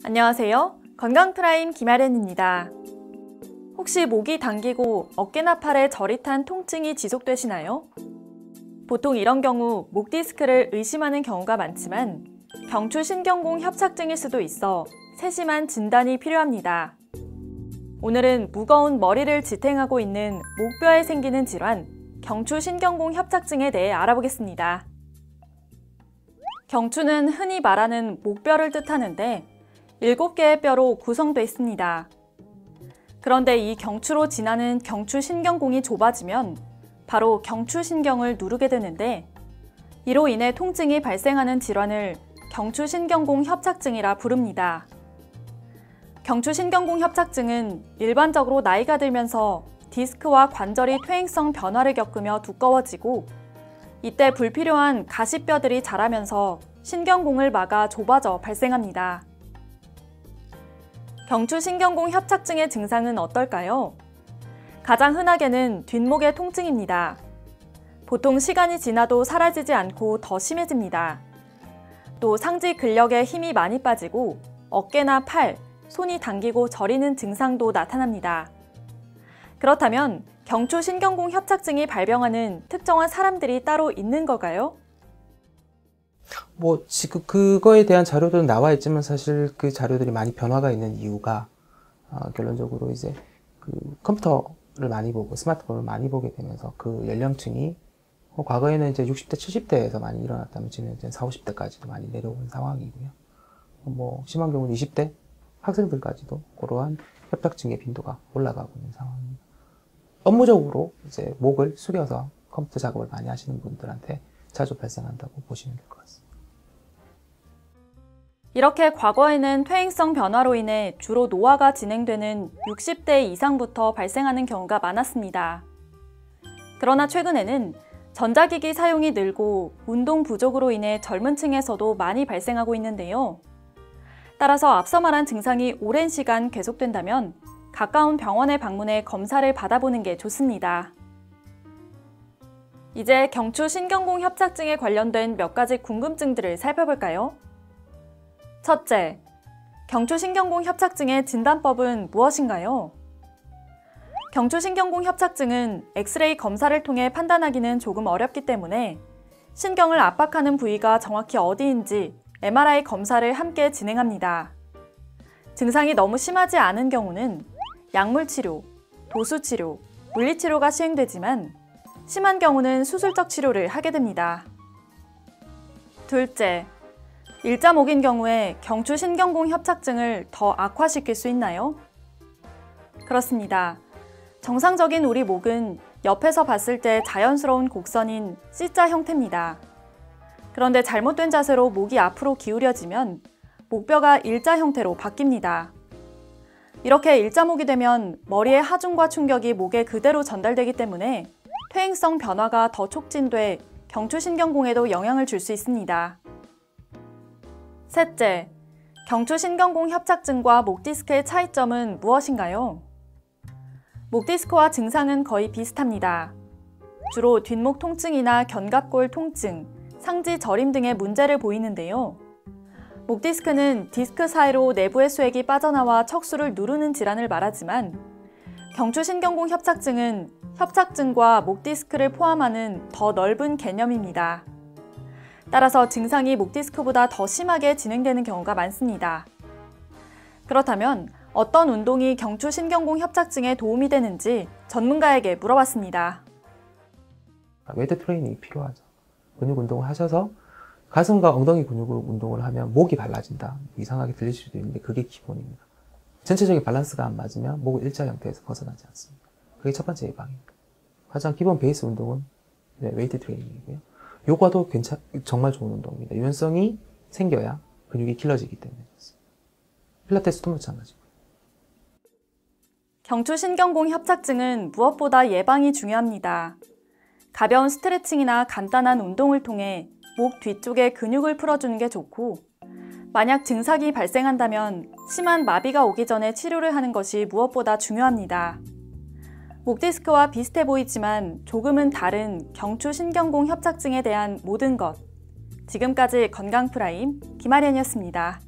안녕하세요. 건강프라임 김아련입니다. 혹시 목이 당기고 어깨나 팔에 저릿한 통증이 지속되시나요? 보통 이런 경우 목 디스크를 의심하는 경우가 많지만 경추신경공 협착증일 수도 있어 세심한 진단이 필요합니다. 오늘은 무거운 머리를 지탱하고 있는 목뼈에 생기는 질환, 경추신경공 협착증에 대해 알아보겠습니다. 경추는 흔히 말하는 목뼈를 뜻하는데 7개의 뼈로 구성되어 있습니다. 그런데 이 경추로 지나는 경추신경공이 좁아지면 바로 경추신경을 누르게 되는데 이로 인해 통증이 발생하는 질환을 경추신경공 협착증이라 부릅니다. 경추신경공 협착증은 일반적으로 나이가 들면서 디스크와 관절이 퇴행성 변화를 겪으며 두꺼워지고 이때 불필요한 가시뼈들이 자라면서 신경공을 막아 좁아져 발생합니다. 경추신경공 협착증의 증상은 어떨까요? 가장 흔하게는 뒷목의 통증입니다. 보통 시간이 지나도 사라지지 않고 더 심해집니다. 또 상지 근력에 힘이 많이 빠지고 어깨나 팔, 손이 당기고 저리는 증상도 나타납니다. 그렇다면 경추신경공 협착증이 발병하는 특정한 사람들이 따로 있는 걸까요? 지금 그거에 대한 자료들은 나와 있지만 사실 그 자료들이 많이 변화가 있는 이유가 결론적으로 이제 그 컴퓨터를 많이 보고 스마트폰을 많이 보게 되면서 그 연령층이 과거에는 이제 60대, 70대에서 많이 일어났다면 지금 이제 40, 50대까지도 많이 내려오는 상황이고요. 심한 경우는 20대 학생들까지도 그러한 협착증의 빈도가 올라가고 있는 상황입니다. 업무적으로 이제 목을 숙여서 컴퓨터 작업을 많이 하시는 분들한테 자주 발생한다고 보시면 될 것 같습니다. 이렇게 과거에는 퇴행성 변화로 인해 주로 노화가 진행되는 60대 이상부터 발생하는 경우가 많았습니다. 그러나 최근에는 전자기기 사용이 늘고 운동 부족으로 인해 젊은 층에서도 많이 발생하고 있는데요. 따라서 앞서 말한 증상이 오랜 시간 계속된다면 가까운 병원에 방문해 검사를 받아보는 게 좋습니다. 이제 경추신경공 협착증에 관련된 몇 가지 궁금증들을 살펴볼까요? 첫째, 경추신경공 협착증의 진단법은 무엇인가요? 경추신경공 협착증은 엑스레이 검사를 통해 판단하기는 조금 어렵기 때문에 신경을 압박하는 부위가 정확히 어디인지 MRI 검사를 함께 진행합니다. 증상이 너무 심하지 않은 경우는 약물치료, 도수치료, 물리치료가 시행되지만 심한 경우는 수술적 치료를 하게 됩니다. 둘째, 일자목인 경우에 경추신경공 협착증을 더 악화시킬 수 있나요? 그렇습니다. 정상적인 우리 목은 옆에서 봤을 때 자연스러운 곡선인 C자 형태입니다. 그런데 잘못된 자세로 목이 앞으로 기울여지면 목뼈가 일자 형태로 바뀝니다. 이렇게 일자목이 되면 머리의 하중과 충격이 목에 그대로 전달되기 때문에 퇴행성 변화가 더 촉진돼 경추신경공에도 영향을 줄 수 있습니다. 셋째, 경추신경공 협착증과 목 디스크의 차이점은 무엇인가요? 목 디스크와 증상은 거의 비슷합니다. 주로 뒷목 통증이나 견갑골 통증, 상지 저림 등의 문제를 보이는데요. 목 디스크는 디스크 사이로 내부의 수액이 빠져나와 척수를 누르는 질환을 말하지만 경추신경공 협착증은 협착증과 목 디스크를 포함하는 더 넓은 개념입니다. 따라서 증상이 목 디스크보다 더 심하게 진행되는 경우가 많습니다. 그렇다면 어떤 운동이 경추신경공 협착증에 도움이 되는지 전문가에게 물어봤습니다. 웨이트 트레이닝이 필요하죠. 근육 운동을 하셔서 가슴과 엉덩이 근육으로 운동을 하면 목이 발라진다. 이상하게 들리실 수도 있는데 그게 기본입니다. 전체적인 밸런스가 안 맞으면 목은 일자 형태에서 벗어나지 않습니다. 그게 첫 번째 예방입니다. 가장 기본 베이스 운동은 웨이트 트레이닝이고요. 요가도 정말 좋은 운동입니다. 유연성이 생겨야 근육이 길러지기 때문에 그렇습니다. 필라테스도 마찬가지고요. 경추신경공 협착증은 무엇보다 예방이 중요합니다. 가벼운 스트레칭이나 간단한 운동을 통해 목 뒤쪽의 근육을 풀어주는 게 좋고 만약 증상이 발생한다면 심한 마비가 오기 전에 치료를 하는 것이 무엇보다 중요합니다. 목 디스크와 비슷해 보이지만 조금은 다른 경추신경공 협착증에 대한 모든 것. 지금까지 건강프라임 김아련이었습니다.